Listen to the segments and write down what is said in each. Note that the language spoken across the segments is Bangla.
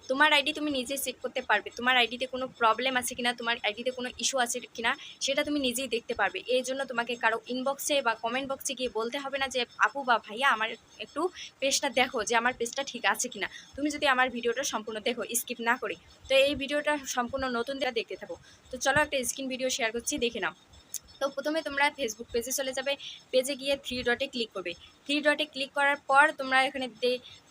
তোমার আইডি তুমি নিজে চেক করতে পারবে, তোমার আইডিতে কোনো প্রবলেম আছে কিনা, তোমার আইডিতে কোনো ইস্যু আছে কিনা সেটা তুমি নিজেই দেখতে পারবে। এই জন্য তোমাকে কারো ইনবক্সে বা কমেন্ট বক্সে গিয়ে বলতে হবে না যে আপু বা ভাইয়া আমার একটু পেজটা দেখো যে আমার পেজটা ঠিক আছে কিনা। তুমি যদি আমার ভিডিওটা সম্পূর্ণ দেখো স্কিপ না করে, তো এই ভিডিওটা সম্পূর্ণ নতুন যারা দেখতে থাকো। তো চলো একটা স্ক্রিন ভিডিও শেয়ার করছি, দেখে নাও। তো প্রথমে তোমরা ফেসবুক পেজে চলে যাবে, পেজে গিয়ে থ্রি ডটে ক্লিক করবে। থ্রি ডটে ক্লিক করার পর তোমরা এখানে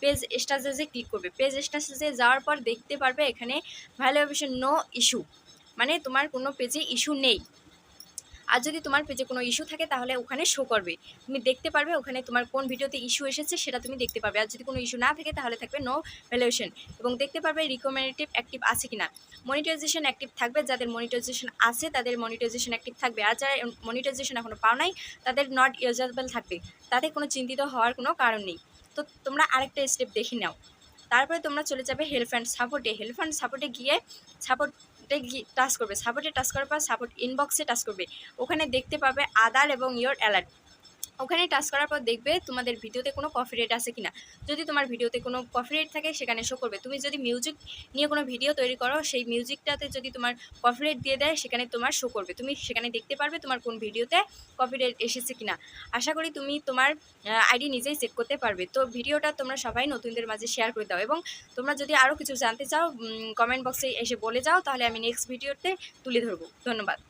পেজ স্ট্যাটাসে ক্লিক করবে। পেজ স্ট্যাটাসে যাওয়ার পর দেখতে পারবে এখানে ভ্যালুয়েশন নো ইস্যু, মানে তোমার কোনো পেজে ইস্যু নেই। আর যদি তোমার পেজে কোনো ইস্যু থাকে তাহলে ওখানে শো করবে, তুমি দেখতে পারবে ওখানে তোমার কোন ভিডিওতে ইস্যু এসেছে সেটা তুমি দেখতে পারবে। আর যদি কোনো ইস্যু না থাকে তাহলে থাকবে নো ভ্যালুয়েশন, এবং দেখতে পারবে রিকমেন্ডেটিভ অ্যাক্টিভ আছে কিনা। মনিটাইজেশন অ্যাক্টিভ থাকবে, যাদের মনিটাইজেশন আছে তাদের মনিটাইজেশন অ্যাক্টিভ থাকবে, আর যারা মনিটাইজেশন এখনও পাও নাই তাদের নট ইউজেবল থাকবে, তাতে কোনো চিন্তিত হওয়ার কোনো কারণ নেই। তো তোমরা আরেকটা স্টেপ দেখে নাও। তারপরে তোমরা চলে যাবে হেল্প অ্যান্ড সাপোর্টে। হেল্প অ্যান্ড সাপোর্টে গিয়ে সাপোর্টে টাচ করবে। সাপোর্টে টাচ করার পর সাপোর্ট ইনবক্সে টাচ করবে। ওখানে দেখতে পাবে আদার এবং ইয়োর অ্যালার্ট। ওখানে টাচ করার পর দেখবে তোমাদের ভিডিওতে কোনো কপিরাইট আছে কিনা। যদি তোমার ভিডিওতে কোনো কপিরাইট থাকে সেখানে শো করবে। তুমি যদি মিউজিক নিয়ে কোনো ভিডিও তৈরি করো, সেই মিউজিকটাতে যদি তোমার কপিরাইট দিয়ে দেয় সেখানে তোমার শো করবে, তুমি সেখানে দেখতে পারবে তোমার কোন ভিডিওতে কপিরাইট এসেছে কিনা। আশা করি তুমি তোমার আইডি নিজেই চেক করতে পারবে। তো ভিডিওটা তোমরা সবাই নতুনদের মাঝে শেয়ার করে দাও, এবং তোমরা যদি আরও কিছু জানতে চাও কমেন্ট বক্সে এসে বলে যাও, তাহলে আমি নেক্সট ভিডিওতে তুলে ধরবো। ধন্যবাদ।